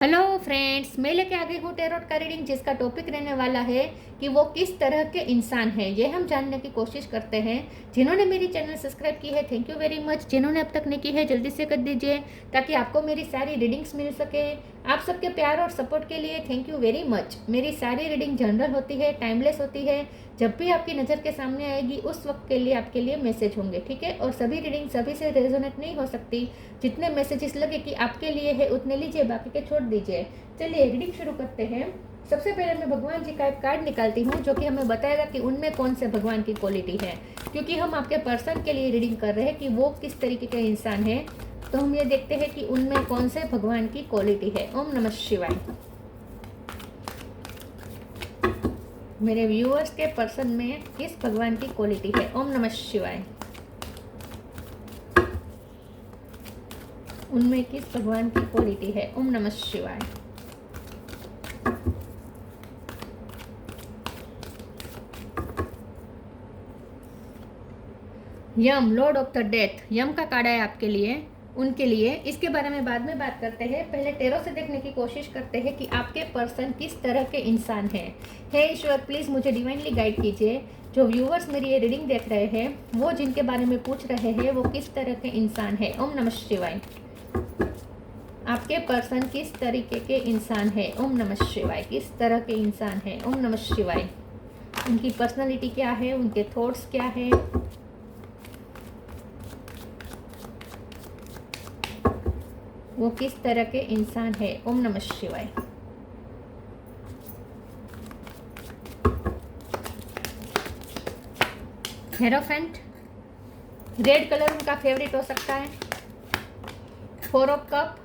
Hello friends, मैं लेके आ गई हूँ टैरोट का रीडिंग, जिसका टॉपिक रहने वाला है कि वो किस तरह के इंसान है। ये हम जानने की कोशिश करते हैं। जिन्होंने मेरी चैनल सब्सक्राइब की है, थैंक यू वेरी मच। जिन्होंने अब तक नहीं की है, जल्दी से कर दीजिए ताकि आपको मेरी सारी रीडिंग्स मिल सके। आप सबके प्यार और सपोर्ट के लिए थैंक यू वेरी मच। मेरी सारी रीडिंग जनरल होती है, टाइमलेस होती है। जब भी आपकी नज़र के सामने आएगी उस वक्त के लिए आपके लिए मैसेज होंगे, ठीक है। और सभी रीडिंग सभी से रेजोनेट नहीं हो सकती। जितने मैसेजेस लगे कि आपके लिए है उतने लीजिए, बाकी के छोड़ दीजिए। चलिए रीडिंग शुरू करते हैं। सबसे पहले मैं भगवान जी का एक कार्ड निकालती हूँ जो कि हमें बताएगा कि उनमें कौन से भगवान की क्वालिटी है, क्योंकि हम आपके पर्सन के लिए रीडिंग कर रहे हैं कि वो किस तरीके के इंसान है। तो हम ये देखते हैं कि उनमें कौन से भगवान की क्वालिटी है। ओम नमः शिवाय। मेरे व्यूअर्स के पर्सन में किस भगवान की क्वालिटी है। ओम नमः शिवाय। उनमें किस भगवान की क्वालिटी है। ओम नमः शिवाय। यम, लॉर्ड ऑफ द डेथ, यम का कार्ड है आपके लिए, उनके लिए। इसके बारे में बाद में बात करते हैं। पहले टेरो से देखने की कोशिश करते हैं कि आपके पर्सन किस तरह के इंसान हैं। हे ईश्वर, प्लीज़ मुझे डिवाइनली गाइड कीजिए। जो व्यूअर्स मेरी ये रीडिंग देख रहे हैं, वो जिनके बारे में पूछ रहे हैं, वो किस तरह के इंसान है। ओम नमः शिवाय। आपके पर्सन किस तरीके के इंसान है। ओम नमः शिवाय। किस तरह के इंसान है। ओम नमः शिवाय। उनकी पर्सनालिटी क्या है, उनके थॉट्स क्या है, वो किस तरह के इंसान है। ओम नमः शिवाय। हेरोफेंट, रेड कलर उनका फेवरेट हो सकता है। 4 of cup,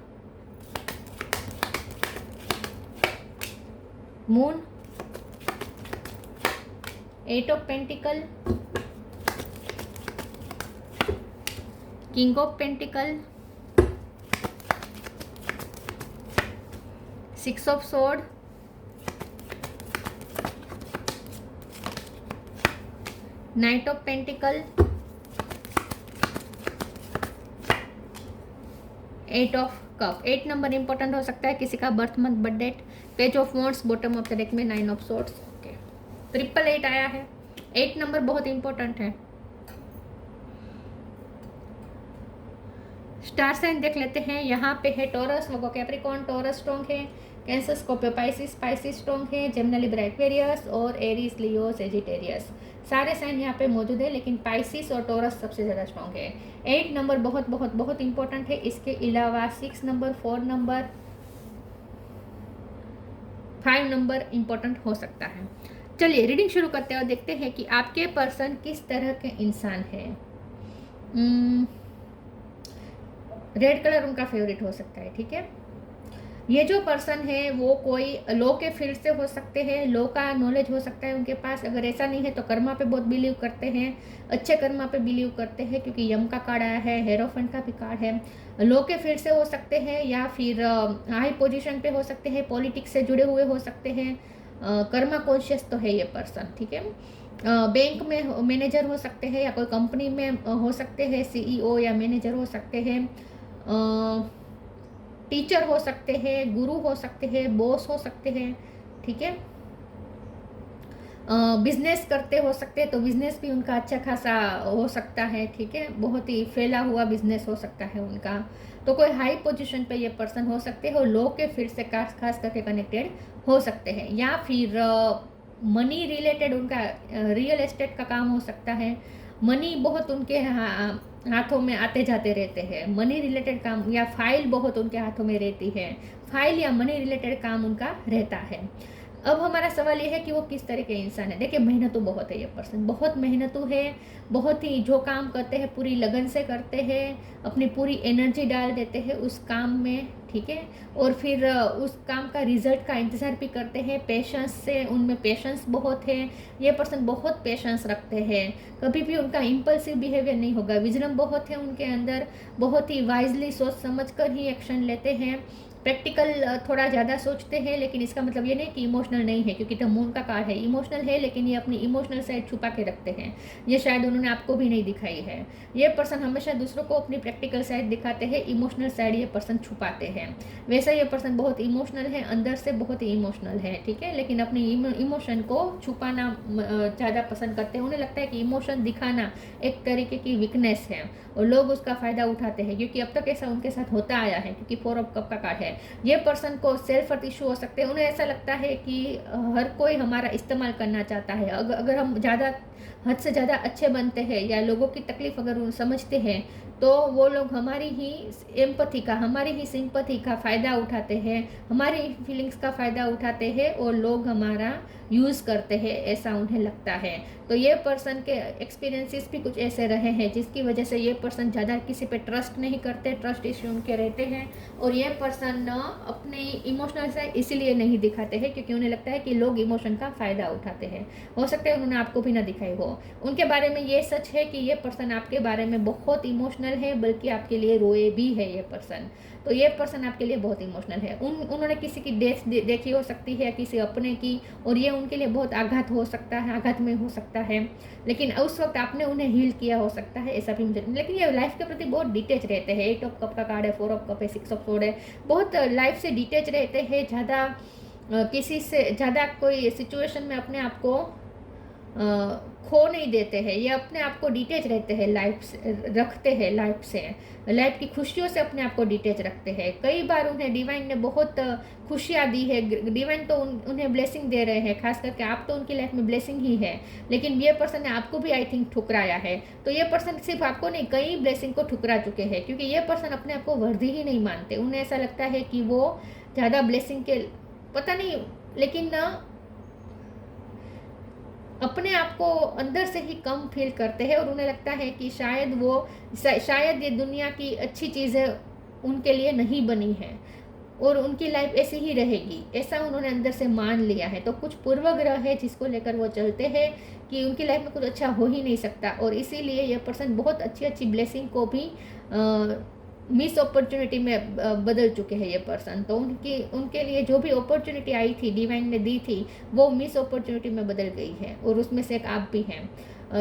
moon, 8 of pentacle, king of pentacle, 6 of sword, knight of pentacle, 8 of cup. 8 number important हो सकता है किसी का birth month, birth date. Page of wands bottom of the deck में 9 ऑफ सोर्ड्स। ओके, 888 आया है। 8 number बहुत important है। स्टार साइन देख लेते हैं। यहाँ पे है टॉरस, वो कैप्रिकॉर्न, टॉरस स्ट्रॉन्ग है। Cancer, Scorpio, Pisces, Pisces strong है। जेमिनी, लिब्रा, एक्वेरियस और एरीज, लियो, सेजिटेरियस। सारे साइन यहाँ पे मौजूद है, लेकिन पाइसिस और टॉरस सबसे ज़्यादा स्ट्रॉन्ग है। 8 नंबर बहुत बहुत बहुत इंपॉर्टेंट है। इसके अलावा 6 नंबर, 4 नंबर, 5 नंबर इंपॉर्टेंट हो सकता है। चलिए रीडिंग शुरू करते हैं और देखते हैं कि आपके पर्सन किस तरह के इंसान है। रेड कलर उनका फेवरेट हो सकता है, ठीक है। ये जो पर्सन है वो कोई लॉ के फील्ड से हो सकते हैं, लॉ का नॉलेज हो सकता है उनके पास। अगर ऐसा नहीं है तो कर्मा पे बहुत बिलीव करते हैं, अच्छे कर्मा पे बिलीव करते हैं, क्योंकि यम का कार्ड आया है, हेरोफेंट का भी कार्ड है। लॉ के फील्ड से हो सकते हैं या फिर हाई पोजीशन पे हो सकते हैं, पॉलिटिक्स से जुड़े हुए हो सकते हैं। कर्मा कॉन्शियस तो है ये पर्सन, ठीक है। बैंक में मैनेजर हो सकते हैं या कोई कंपनी में हो सकते हैं, सीईओ या मैनेजर हो सकते हैं। टीचर हो सकते हैं, गुरु हो सकते हैं, बॉस हो सकते हैं, ठीक है। बिजनेस करते हो सकते हैं, तो बिजनेस भी उनका अच्छा खासा हो सकता है, ठीक है। बहुत ही फैला हुआ बिजनेस हो सकता है उनका। तो कोई हाई पोजीशन पे ये पर्सन हो सकते हैं और लॉ के फील्ड से खास करके कनेक्टेड हो सकते हैं, या फिर मनी रिलेटेड उनका रियल एस्टेट का काम हो सकता है। मनी बहुत उनके हाथों में आते जाते रहते हैं। मनी रिलेटेड काम या फाइल बहुत उनके हाथों में रहती है। फाइल या मनी रिलेटेड काम उनका रहता है। अब हमारा सवाल ये है कि वो किस तरह के इंसान है। देखिए, मेहनतू बहुत है ये पर्सन, बहुत मेहनतू है। बहुत ही जो काम करते हैं पूरी लगन से करते हैं, अपनी पूरी एनर्जी डाल देते हैं उस काम में, ठीक है। और फिर उस काम का रिजल्ट का इंतज़ार भी करते हैं पेशेंस से। उनमें पेशेंस बहुत है। ये पर्सन बहुत पेशेंस रखते हैं। कभी भी उनका इम्पल्सिव बिहेवियर नहीं होगा। विजडम बहुत है उनके अंदर, बहुत ही वाइजली सोच समझ कर ही एक्शन लेते हैं। प्रैक्टिकल थोड़ा ज़्यादा सोचते हैं, लेकिन इसका मतलब ये नहीं कि इमोशनल नहीं है, क्योंकि द मून का कार्ड है, इमोशनल है, लेकिन ये अपनी इमोशनल साइड छुपा के रखते हैं। ये शायद उन्होंने आपको भी नहीं दिखाई है। ये पर्सन हमेशा दूसरों को अपनी प्रैक्टिकल साइड दिखाते हैं, इमोशनल साइड ये पर्सन छुपाते हैं। वैसे ये पर्सन बहुत इमोशनल है, अंदर से बहुत ही इमोशनल है, ठीक है, लेकिन अपनी इमोशन को छुपाना ज़्यादा पसंद करते हैं। उन्हें लगता है कि इमोशन दिखाना एक तरीके की वीकनेस है और लोग उसका फ़ायदा उठाते हैं, क्योंकि अब तक ऐसा उनके साथ होता आया है, क्योंकि 4 ऑफ कप का कार्ड है। ये पर्सन को सेल्फ वर्थ इशू हो सकते हैं। उन्हें ऐसा लगता है कि हर कोई हमारा इस्तेमाल करना चाहता है। अगर हम ज़्यादा हद से ज़्यादा अच्छे बनते हैं या लोगों की तकलीफ़ अगर वो समझते हैं, तो वो लोग हमारी ही एम्पैथी का, हमारी ही सिंपैथी का फ़ायदा उठाते हैं, हमारी फीलिंग्स का फ़ायदा उठाते हैं और लोग हमारा यूज़ करते हैं, ऐसा उन्हें लगता है। तो ये पर्सन के एक्सपीरियंसेस भी कुछ ऐसे रहे हैं जिसकी वजह से ये पर्सन ज़्यादा किसी पे ट्रस्ट नहीं करते, ट्रस्ट इश्यू उनके रहते हैं। और ये पर्सन अपनी इमोशनल साइड इसीलिए नहीं दिखाते हैं क्योंकि उन्हें लगता है कि लोग इमोशन का फ़ायदा उठाते हैं। हो सकता है उन्होंने आपको भी ना दिखाई हो। उनके बारे में ये सच है कि ये पर्सन आपके बारे में बहुत इमोशनल है, बल्कि आपके लिए रोए भी है ये पर्सन। तो ये पर्सन आपके लिए बहुत इमोशनल है। उन्होंने किसी की डेथ देखी हो सकती है, किसी अपने की, और ये उनके लिए बहुत आघात हो सकता है, आघात में हो सकता है, लेकिन उस वक्त आपने उन्हें हील किया हो सकता है, ऐसा भी मुझे। लेकिन ये लाइफ के प्रति बहुत डिटेच रहते हैं। 8 ऑफ कप का कार्ड है, 4 ऑफ कप है, 6 ऑफ सोर्ड है, बहुत लाइफ से डिटेच रहते हैं। ज़्यादा किसी से ज़्यादा कोई सिचुएशन में अपने आप को खो नहीं देते हैं। ये अपने आप को डिटेच रहते हैं, लाइफ से रखते हैं, लाइफ से, लाइफ की खुशियों से अपने आप को डिटेच रखते हैं। कई बार उन्हें डिवाइन ने बहुत खुशियाँ दी है, डिवाइन तो उन्हें ब्लेसिंग दे रहे हैं, खास करके आप तो उनकी लाइफ में ब्लेसिंग ही है, लेकिन ये पर्सन ने आपको भी आई थिंक ठुकराया है। तो ये पर्सन सिर्फ आपको नहीं, कई ब्लेसिंग को ठुकरा चुके हैं, क्योंकि ये पर्सन अपने आप को वर्दी ही नहीं मानते। उन्हें ऐसा लगता है कि वो ज़्यादा ब्लेसिंग के, पता नहीं, लेकिन ना अपने आप को अंदर से ही कम फील करते हैं और उन्हें लगता है कि शायद ये दुनिया की अच्छी चीज़ें उनके लिए नहीं बनी है और उनकी लाइफ ऐसी ही रहेगी, ऐसा उन्होंने अंदर से मान लिया है। तो कुछ पूर्वग्रह है जिसको लेकर वो चलते हैं कि उनकी लाइफ में कुछ अच्छा हो ही नहीं सकता, और इसीलिए ये पर्सन बहुत अच्छी अच्छी ब्लेसिंग को भी मिस अपॉर्चुनिटी में बदल चुके हैं ये पर्सन। तो उनके लिए जो भी अपॉर्चुनिटी आई थी, डिवाइन ने दी थी, वो मिस अपॉर्चुनिटी में बदल गई है, और उसमें से एक आप भी हैं।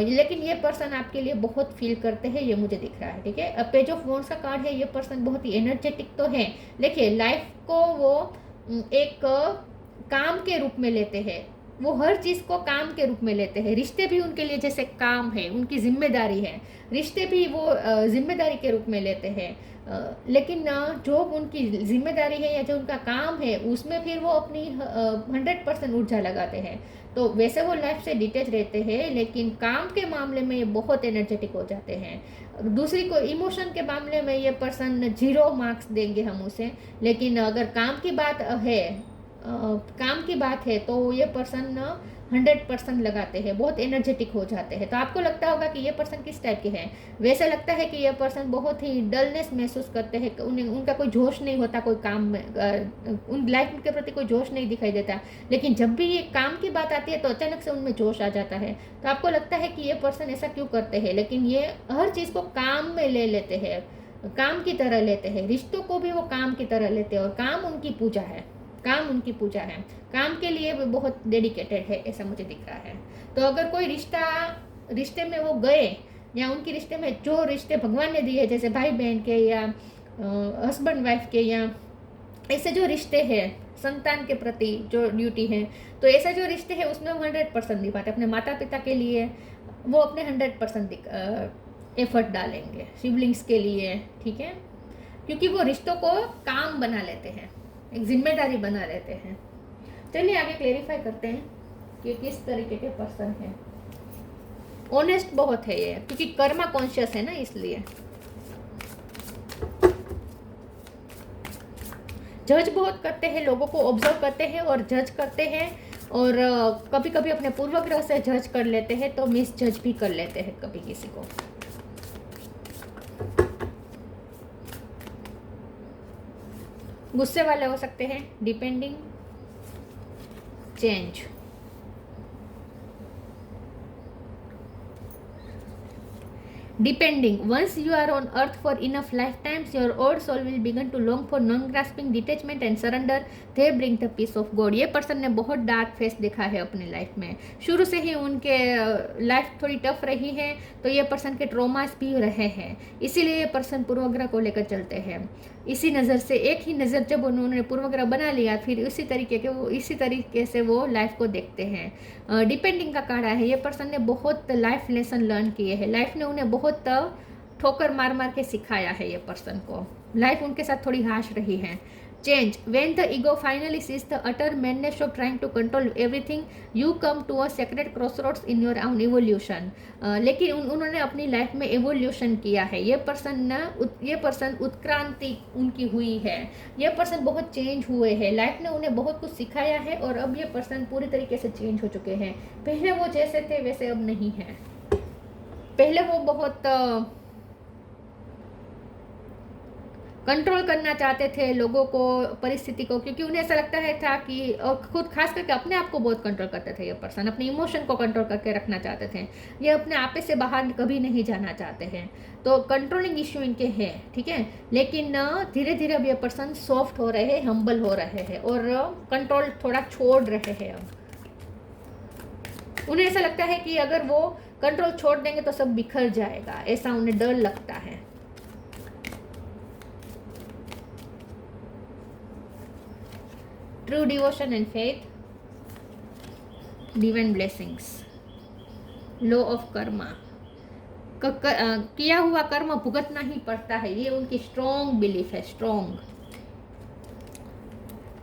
लेकिन ये पर्सन आपके लिए बहुत फील करते हैं, ये मुझे दिख रहा है, ठीक है। अब पेज ऑफ वॉन्ड्स का कार्ड है। ये पर्सन बहुत ही एनर्जेटिक तो है, देखिए लाइफ को वो एक काम के रूप में लेते हैं, वो हर चीज़ को काम के रूप में लेते हैं। रिश्ते भी उनके लिए जैसे काम है, उनकी जिम्मेदारी है, रिश्ते भी वो जिम्मेदारी के रूप में लेते हैं। लेकिन जो उनकी जिम्मेदारी है या जो उनका काम है, उसमें फिर वो अपनी 100% ऊर्जा लगाते हैं। तो वैसे वो लाइफ से डिटेच रहते हैं, लेकिन काम के मामले में ये बहुत एनर्जेटिक हो जाते हैं। दूसरी को इमोशन के मामले में ये पर्सन 0 मार्क्स देंगे हम उसे, लेकिन अगर काम की बात है तो ये पर्सन 100% लगाते हैं, बहुत एनर्जेटिक हो जाते हैं। तो आपको लगता होगा कि ये पर्सन किस टाइप के हैं। वैसे लगता है कि ये पर्सन बहुत ही डलनेस महसूस करते हैं, उनका कोई जोश नहीं होता कोई काम में, उन लाइफ के प्रति कोई जोश नहीं दिखाई देता, लेकिन जब भी ये काम की बात आती है तो अचानक से उनमें जोश आ जाता है। तो आपको लगता है कि ये पर्सन ऐसा क्यों करते हैं, लेकिन ये हर चीज़ को काम में ले लेते हैं, काम की तरह लेते हैं, रिश्तों को भी वो काम की तरह लेते हैं, और काम उनकी पूजा है, काम उनकी पूजा है, काम के लिए वो बहुत डेडिकेटेड है, ऐसा मुझे दिख रहा है। तो अगर कोई रिश्ते में वो गए, या उनके रिश्ते में जो रिश्ते भगवान ने दिए, जैसे भाई बहन के या हस्बैंड वाइफ के, या ऐसे जो रिश्ते हैं, संतान के प्रति जो ड्यूटी है, तो ऐसा जो रिश्ते हैं उसमें वो 100% निभाते, अपने माता पिता के लिए वो अपने 100% एफर्ट डालेंगे, सिबलिंग्स के लिए, ठीक है, क्योंकि वो रिश्तों को काम बना लेते हैं, एक जिम्मेदारी बना लेते हैं। चलिए आगे क्लेरिफाई करते हैं कि किस तरीके के पर्सन है। ऑनेस्ट बहुत है ये, क्योंकि कर्मा कॉन्शियस है ना, इसलिए जज बहुत करते हैं, लोगों को ऑब्जर्व करते हैं और जज करते हैं, और कभी कभी अपने पूर्वग्रह से जज कर लेते हैं, तो मिस जज भी कर लेते हैं कभी किसी को। गुस्से वाले हो सकते हैं, depending, change, Depending, once you are on earth for enough lifetimes, your old soul will begin to long for non-grasping detachment and surrender. They bring the peace of God. ये पर्सन ने बहुत डार्क फेस देखा है अपनी life में, शुरू से ही उनके लाइफ थोड़ी टफ रही है, तो ये पर्सन के ट्रॉमास भी रहे हैं, इसीलिए ये पर्सन पूर्वग्रह को लेकर चलते हैं। इसी नज़र से, एक ही नज़र जब उन्होंने पूर्वग्रह बना लिया, फिर इसी तरीके से वो लाइफ को देखते हैं। डिपेंडिंग का कार्ड है, ये पर्सन ने बहुत लाइफ लेसन लर्न किए हैं, लाइफ ने उन्हें बहुत ठोकर मार मार के सिखाया है। ये पर्सन को लाइफ उनके साथ थोड़ी हाश रही है। Change, when the ego finally ceases the utter madness of trying to control everything, you come to a sacred crossroads in your own evolution. लेकिन उन्होंने अपनी लाइफ में एवोल्यूशन किया है। ये पर्सन उत्क्रांति उनकी हुई है। ये पर्सन बहुत चेंज हुए हैं, लाइफ ने उन्हें बहुत कुछ सिखाया है और अब ये पर्सन पूरी तरीके से चेंज हो चुके हैं। पहले वो जैसे थे वैसे अब नहीं है। पहले वो बहुत कंट्रोल करना चाहते थे लोगों को, परिस्थिति को, क्योंकि उन्हें ऐसा लगता है था कि, और खुद खास करके अपने आप को बहुत कंट्रोल करते थे। ये पर्सन अपने इमोशन को कंट्रोल करके रखना चाहते थे, ये अपने आपे से बाहर कभी नहीं जाना चाहते हैं, तो कंट्रोलिंग इश्यू इनके हैं, ठीक है। लेकिन धीरे धीरे अब ये पर्सन सॉफ्ट हो रहे हैं, हम्बल हो रहे हैं और कंट्रोल थोड़ा छोड़ रहे हैं। अब उन्हें ऐसा लगता है कि अगर वो कंट्रोल छोड़ देंगे तो सब बिखर जाएगा, ऐसा उन्हें डर लगता है। True devotion and faith, divine blessings, law of karma, किया हुआ कर्म भुगतना ही पड़ता है, ये उनकी स्ट्रॉन्ग बिलीफ है, strong.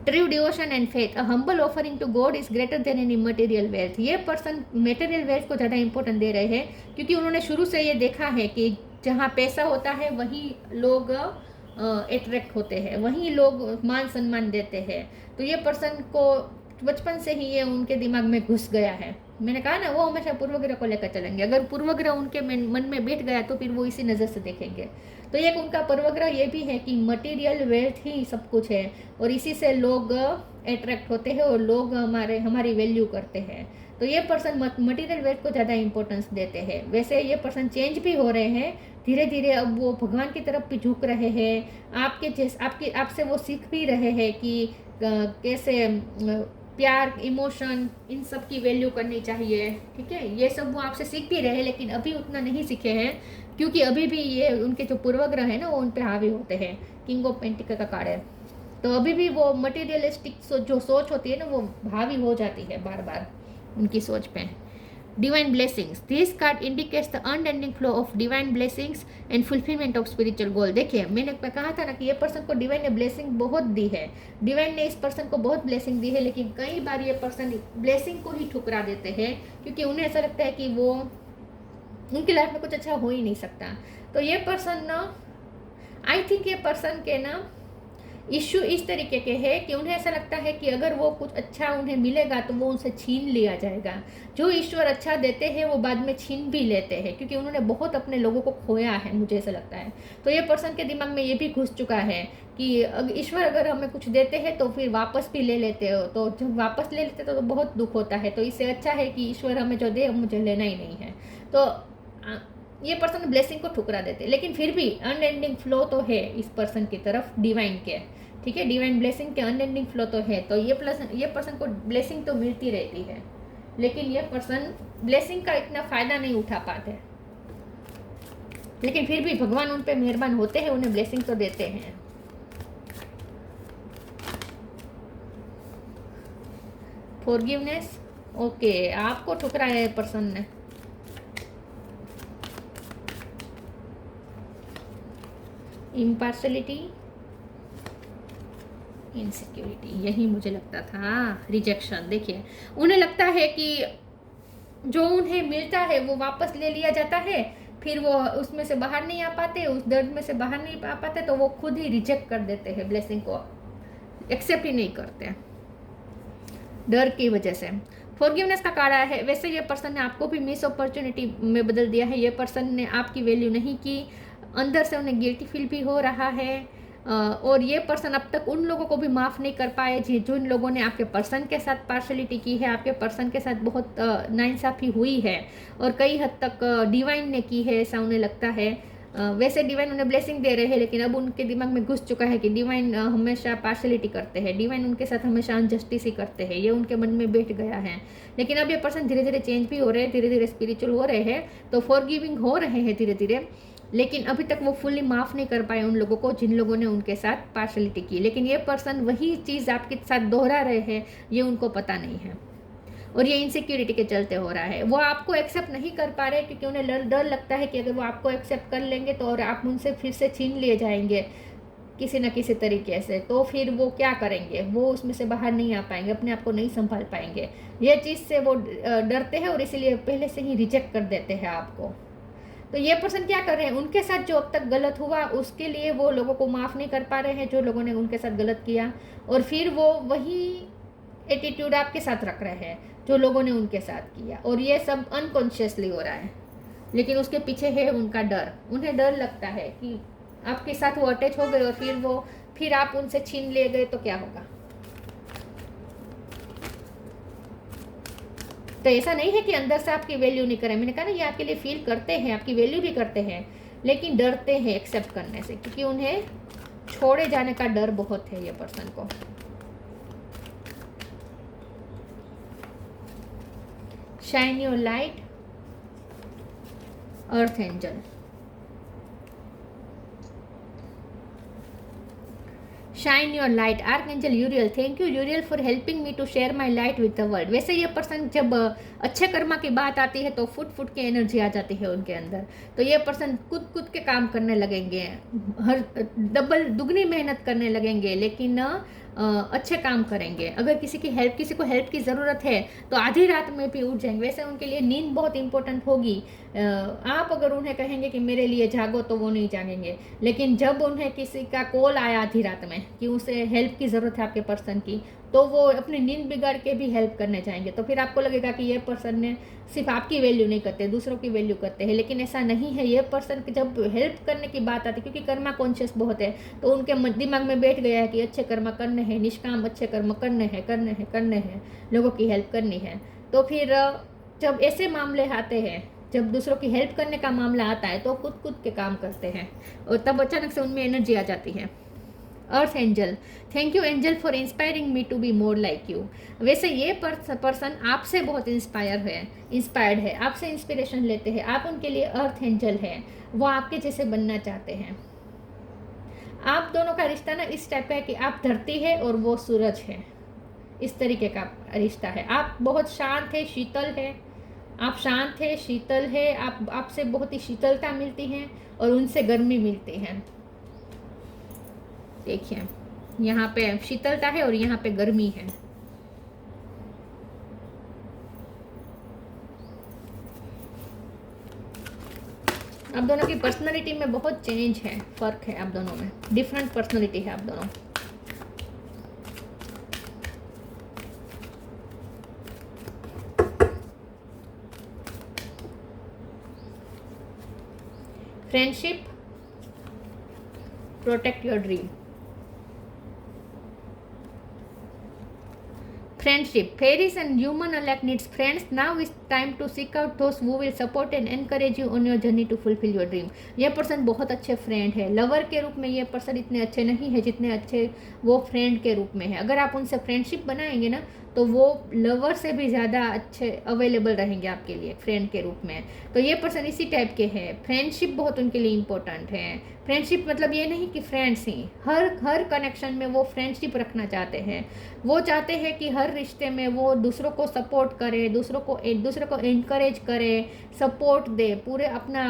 True devotion and faith, a humble offering to God is greater than any material wealth. ये पर्सन मटेरियल वेल्थ को ज़्यादा इंपॉर्टेंट दे रहे हैं, क्योंकि उन्होंने शुरू से ये देखा है कि जहाँ पैसा होता है वहीं लोग अट्रैक्ट होते हैं, वहीं लोग मान सम्मान देते हैं। तो ये पर्सन को बचपन से ही ये उनके दिमाग में घुस गया है। मैंने कहा ना, वो हमेशा पूर्वग्रह को लेकर चलेंगे, अगर पूर्वग्रह उनके मन में बैठ गया तो फिर वो इसी नज़र से देखेंगे। तो एक उनका पूर्वग्रह ये भी है कि मटेरियल वेल्थ ही सब कुछ है और इसी से लोग अट्रैक्ट होते हैं और लोग हमारी वैल्यू करते हैं। तो ये पर्सन मटेरियल वेल्थ को ज़्यादा इंपॉर्टेंस देते हैं। वैसे ये पर्सन चेंज भी हो रहे हैं धीरे धीरे, अब वो भगवान की तरफ भी झुक रहे हैं। आपसे वो सीख भी रहे हैं कि कैसे प्यार, इमोशन, इन सब की वैल्यू करनी चाहिए, ठीक है। ये सब वो आपसे सीख भी रहे हैं, लेकिन अभी उतना नहीं सीखे हैं, क्योंकि अभी भी ये उनके जो पूर्वग्रह है ना, वो उन पे हावी होते हैं। किंग ऑफ पेंटिकल का कार्ड है, तो अभी भी वो मटेरियलिस्टिक जो सोच होती है ना, वो हावी हो जाती है बार बार उनकी सोच पे। Divine blessings, this card indicates the unending flow of divine blessings and fulfilment of spiritual goal. देखिए, मैंने कहा था ना कि ये पर्सन को डिवाइन ने ब्लेसिंग बहुत दी है, डिवाइन ने इस पर्सन को बहुत ब्लेसिंग दी है, लेकिन कई बार ये पर्सन ब्लेसिंग को ही ठुकरा देते हैं, क्योंकि उन्हें ऐसा लगता है कि वो उनकी लाइफ में कुछ अच्छा हो ही नहीं सकता। तो ये पर्सन ना, आई थिंक ये पर्सन के ना इश्यू इस तरीके के है कि उन्हें ऐसा लगता है कि अगर वो कुछ अच्छा उन्हें मिलेगा तो वो उनसे छीन लिया जाएगा। जो ईश्वर अच्छा देते हैं वो बाद में छीन भी लेते हैं, क्योंकि उन्होंने बहुत अपने लोगों को खोया है, मुझे ऐसा लगता है। तो ये पर्सन के दिमाग में ये भी घुस चुका है कि ईश्वर अगर हमें कुछ देते हैं तो फिर वापस भी ले लेते हो, तो जब वापस ले लेते तो बहुत दुख होता है। तो इससे अच्छा है कि ईश्वर हमें जो दे मुझे लेना ही नहीं है। तो ये पर्सन ब्लेसिंग को ठुकरा देते, लेकिन फिर भी अनएंडिंग फ्लो तो है इस पर्सन की तरफ डिवाइन के, ठीक है। डिवाइन ब्लेसिंग के अनएंडिंग फ्लो तो है, तो ये पर्सन को ब्लेसिंग तो मिलती रहती है, लेकिन ये पर्सन ब्लेसिंग का इतना फ़ायदा नहीं उठा पाते, लेकिन फिर भी भगवान उन पे मेहरबान होते हैं, उन्हें ब्लेसिंग तो देते हैं। फॉरगिवनेस, ओके, आपको ठुकराया है पर्सन ने। इम्पार्शलिटी, इनसिक्योरिटी, यही मुझे लगता था। रिजेक्शन, देखिए उन्हें लगता है कि जो उन्हें मिलता है वो वापस ले लिया जाता है, फिर वो उसमें से बाहर नहीं आ पाते, उस दर्द में से बाहर नहीं आ पाते, तो वो खुद ही रिजेक्ट कर देते हैं, ब्लेसिंग को एक्सेप्ट ही नहीं करते डर की वजह से। फॉरगिवनेस का कार्ड है, वैसे ये पर्सन ने आपको भी मिस अपॉर्चुनिटी में बदल दिया है। ये पर्सन ने आपकी वैल्यू नहीं की, अंदर से उन्हें गिल्टी फील भी हो रहा है, और ये पर्सन अब तक उन लोगों को भी माफ़ नहीं कर पाए जिन लोगों ने आपके पर्सन के साथ पार्शलिटी की है, आपके पर्सन के साथ बहुत नाइंसाफ़ी हुई है और कई हद तक डिवाइन ने की है, ऐसा उन्हें लगता है। वैसे डिवाइन उन्हें ब्लेसिंग दे रहे हैं, लेकिन अब उनके दिमाग में घुस चुका है कि डिवाइन हमेशा पार्शलिटी करते हैं, डिवाइन उनके साथ हमेशा अनजस्टिस ही करते हैं, ये उनके मन में बैठ गया है। लेकिन अब ये पर्सन धीरे धीरे चेंज भी हो रहे हैं, धीरे धीरे स्पिरिचुअल हो रहे हैं, तो फॉरगिविंग हो रहे हैं धीरे धीरे, लेकिन अभी तक वो फुल्ली माफ़ नहीं कर पाए उन लोगों को जिन लोगों ने उनके साथ पार्शलिटी की। लेकिन ये पर्सन वही चीज़ आपके साथ दोहरा रहे हैं, ये उनको पता नहीं है और ये इनसिक्योरिटी के चलते हो रहा है। वो आपको एक्सेप्ट नहीं कर पा रहे क्योंकि उन्हें डर लगता है कि अगर वो आपको एक्सेप्ट कर लेंगे तो और आप उनसे फिर से छीन लिए जाएंगे किसी न किसी तरीके से, तो फिर वो क्या करेंगे, वो उसमें से बाहर नहीं आ पाएंगे, अपने आप को नहीं संभाल पाएंगे। ये चीज़ से वो डरते हैं और इसीलिए पहले से ही रिजेक्ट कर देते हैं आपको। तो ये पर्सन क्या कर रहे हैं, उनके साथ जो अब तक गलत हुआ उसके लिए वो लोगों को माफ़ नहीं कर पा रहे हैं जो लोगों ने उनके साथ गलत किया, और फिर वो वही एटीट्यूड आपके साथ रख रहे हैं जो लोगों ने उनके साथ किया, और ये सब अनकॉन्शियसली हो रहा है। लेकिन उसके पीछे है उनका डर, उन्हें डर लगता है कि आपके साथ वो अटैच हो गए और फिर आप उनसे छीन ले गए तो क्या होगा। तो ऐसा नहीं है कि अंदर से आपकी वैल्यू नहीं करें, मैंने कहा ना ये आपके लिए फील करते हैं, आपकी वैल्यू भी करते हैं, लेकिन डरते हैं एक्सेप्ट करने से, क्योंकि उन्हें छोड़े जाने का डर बहुत है ये पर्सन को। Shine your light, earth angel. Shine your light, archangel Uriel. Thank you Uriel for helping me to share my light with the world. वैसे ये पर्सन जब अच्छे कर्मा की बात आती है तो फुट की एनर्जी आ जाती है उनके अंदर, तो ये पर्सन कूद के काम करने लगेंगे, हर डबल दुगनी मेहनत करने लगेंगे, लेकिन अच्छे काम करेंगे। अगर किसी को हेल्प की ज़रूरत है तो आधी रात में भी उठ जाएंगे। वैसे उनके लिए नींद बहुत इंपॉर्टेंट होगी। आप अगर उन्हें कहेंगे कि मेरे लिए जागो तो वो नहीं जागेंगे, लेकिन जब उन्हें किसी का कॉल आया आधी रात में कि उसे हेल्प की ज़रूरत है आपके पर्सन की, तो वो अपनी नींद बिगाड़ के भी हेल्प करने जाएंगे। तो फिर आपको लगेगा कि ये पर्सन ने सिर्फ आपकी वैल्यू नहीं करते, दूसरों की वैल्यू करते हैं, लेकिन ऐसा नहीं है। ये पर्सन जब हेल्प करने की बात आती है, क्योंकि कर्मा कॉन्शियस बहुत है, तो उनके दिमाग में बैठ गया है कि अच्छे कर्म करने हैं, निष्काम अच्छे कर्म करने हैं, लोगों की हेल्प करनी है। तो फिर जब ऐसे मामले आते हैं, जब दूसरों की हेल्प करने का मामला आता है, तो कूद के काम करते हैं और तब अचानक से उनमें एनर्जी आ जाती है। Earth angel, thank you angel for inspiring me to be more like you. वैसे ये पर्सन आपसे बहुत इंस्पायर्ड है, आपसे इंस्पिरेशन लेते हैं, आप उनके लिए अर्थ एंजल है, वो आपके जैसे बनना चाहते हैं। आप दोनों का रिश्ता ना इस टाइप का है कि आप धरती है और वो सूरज है, इस तरीके का रिश्ता है। आप बहुत शांत है, शीतल है, आप शांत है, शीतल है, आपसे बहुत ही शीतलता मिलती है और उनसे गर्मी मिलती है। देखिए यहाँ पे शीतलता है और यहाँ पे गर्मी है। आप दोनों की पर्सनालिटी में बहुत चेंज है, फर्क है आप दोनों में, डिफरेंट पर्सनालिटी है आप दोनों। Friendship, protect your dream. Friendship, fairies and human alike needs friends. Now is time to seek out those who will support and encourage you on your journey to fulfill your dream. ये person बहुत अच्छे friend है। Lover के रूप में ये person इतने अच्छे नहीं है जितने अच्छे वो फ्रेंड के रूप में है। अगर आप उनसे फ्रेंडशिप बनाएंगे ना तो वो लवर से भी ज़्यादा अच्छे अवेलेबल रहेंगे आपके लिए फ्रेंड के रूप में। तो ये पर्सन इसी टाइप के हैं। फ्रेंडशिप बहुत उनके लिए इम्पोर्टेंट है। फ्रेंडशिप मतलब ये नहीं कि फ्रेंड्स ही, हर कनेक्शन में वो फ्रेंडशिप रखना चाहते हैं। वो चाहते हैं कि हर रिश्ते में वो दूसरों को सपोर्ट करे, दूसरे को इनकरेज करे, सपोर्ट दे, पूरे अपना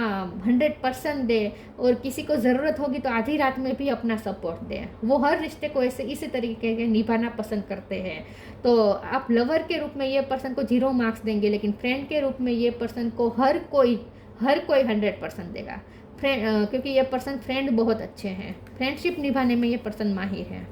100% दे, और किसी को ज़रूरत होगी तो आधी रात में भी अपना सपोर्ट दे। वो हर रिश्ते को ऐसे इसी तरीके के निभाना पसंद करते हैं। तो आप लवर के रूप में ये पर्सन को 0 मार्क्स देंगे, लेकिन फ्रेंड के रूप में ये पर्सन को हर कोई 100% देगा। क्योंकि ये पर्सन फ्रेंड बहुत अच्छे हैं, फ्रेंडशिप निभाने में ये पर्सन माहिर है।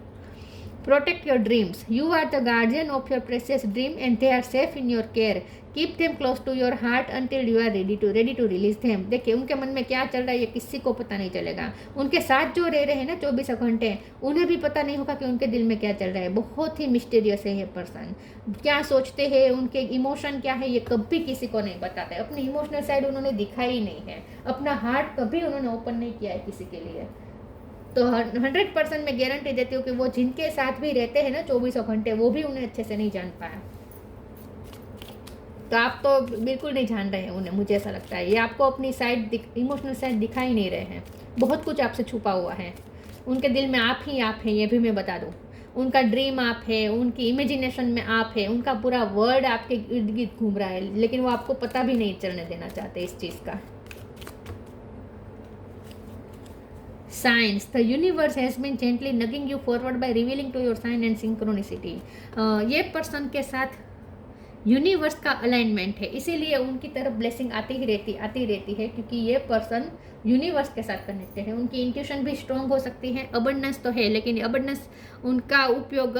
Protect your dreams. You are the guardian of your precious dream and they are safe in your care. Keep them close to your heart until you are ready to release them. देखिए उनके मन में क्या चल रहा है ये किसी को पता नहीं चलेगा. उनके साथ जो रह रहे हैं ना 24 घंटे, उन्हें भी पता नहीं होगा कि उनके दिल में क्या चल रहा है. बहुत ही मिस्टीरियस है ये पर्सन. क्या सोचते हैं, उनके इमोशन क्या है, ये कभी किसी को नहीं बताते. अपनी इमोशनल साइड उन्होंने दिखाई नहीं है. अपना हार्ट कभी उन्होंने ओपन नहीं किया है किसी के लिए. तो 100% मैं गारंटी देती हूँ कि वो जिनके साथ भी रहते हैं ना 24 घंटे, वो भी उन्हें अच्छे से नहीं जान पाया. तो आप तो बिल्कुल नहीं जान रहे हैं उन्हें, मुझे ऐसा लगता है. ये आपको अपनी साइड इमोशनल साइड दिखा ही नहीं रहे हैं. बहुत कुछ आपसे छुपा हुआ है. उनके दिल में आप ही आप हैं, ये भी मैं बता दूँ. उनका ड्रीम आप है, उनकी इमेजिनेशन में आप है, उनका पूरा वर्ल्ड आपके इर्द गिर्द घूम रहा है, लेकिन वो आपको पता भी नहीं चलने देना चाहते इस चीज़ का. Signs. The universe has been gently nudging you forward by revealing to your sign and synchronicity. ये पर्सन के साथ यूनिवर्स का अलाइनमेंट है, इसीलिए उनकी तरफ ब्लेसिंग आती रहती है क्योंकि ये पर्सन यूनिवर्स के साथ कनेक्टेड है. उनकी इंट्यूशन भी स्ट्रॉन्ग हो सकती है. अबंडेंस तो है, लेकिन अबंडेंस उनका उपयोग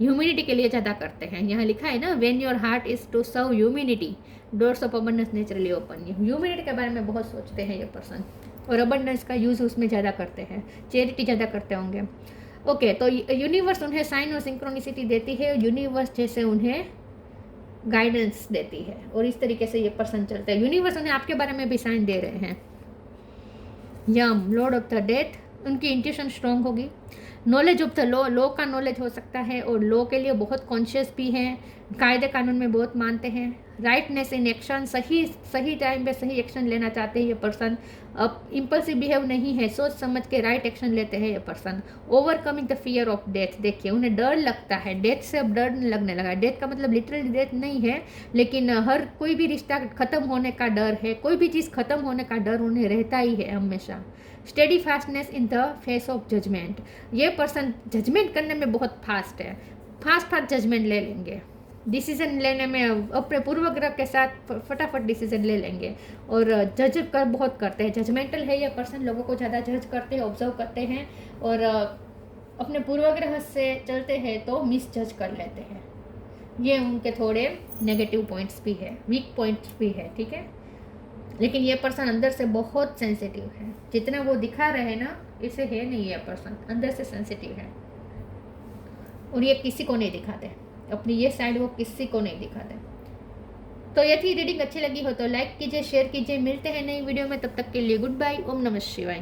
ह्यूमिनिटी के लिए ज़्यादा करते हैं. यहाँ लिखा है ना, when your heart is to serve humanity doors of abundance naturally open. Humanity के बारे में बहुत सोचते हैं ये पर्सन और अबंडेंस का यूज़ उसमें ज़्यादा करते हैं. चैरिटी ज़्यादा करते होंगे. ओके, तो यूनिवर्स उन्हें साइन और सिंक्रोनिसिटी देती है. यूनिवर्स जैसे उन्हें गाइडेंस देती है और इस तरीके से ये पर्सन चलते हैं. यूनिवर्स उन्हें आपके बारे में भी साइन दे रहे हैं. यम, लॉर्ड ऑफ द डेथ. उनकी इंट्यूशन स्ट्रॉन्ग होगी. नॉलेज ऑफ द लॉ का नॉलेज हो सकता है और लॉ के लिए बहुत कॉन्शियस भी हैं. कायदे कानून में बहुत मानते हैं. राइटनेस इन एक्शन, सही टाइम पे सही एक्शन लेना चाहते हैं ये पर्सन. अब इम्पल्सिव बिहेव नहीं है, सोच समझ के राइट एक्शन लेते हैं ये person. Overcoming the fear of death. देखिए उन्हें डर लगता है. डेथ से अब डर लगने लगा. डेथ का मतलब लिटरली डेथ नहीं है, लेकिन हर कोई भी रिश्ता खत्म होने का डर है. कोई भी चीज़ खत्म होने का डर उन्हें रहता ही है हमेशा. Steady fastness in the face of judgement. ये पर्सन जजमेंट करने में बहुत फास्ट है. फास्ट जजमेंट ले लेंगे. डिसीजन लेने में अपने पूर्वग्रह के साथ फटाफट डिसीजन ले लेंगे और जज कर बहुत करते हैं. जजमेंटल है ये पर्सन. लोगों को ज़्यादा जज करते हैं, ऑब्जर्व करते हैं और अपने पूर्वग्रह से चलते हैं तो मिस जज कर लेते हैं. ये उनके थोड़े नेगेटिव पॉइंट्स भी है, वीक पॉइंट्स भी है. ठीक है, लेकिन ये पर्सन अंदर से बहुत सेंसिटिव है. जितना वो दिखा रहे हैं ना, इसे है नहीं. ये पर्सन अंदर से सेंसिटिव है और ये किसी को नहीं दिखाते. अपनी ये साइड वो किसी को नहीं दिखाते. तो ये थी रीडिंग. अच्छी लगी हो तो लाइक कीजिए, शेयर कीजिए. मिलते हैं नई वीडियो में, तब तक के लिए गुड बाय. ओम नमः शिवाय.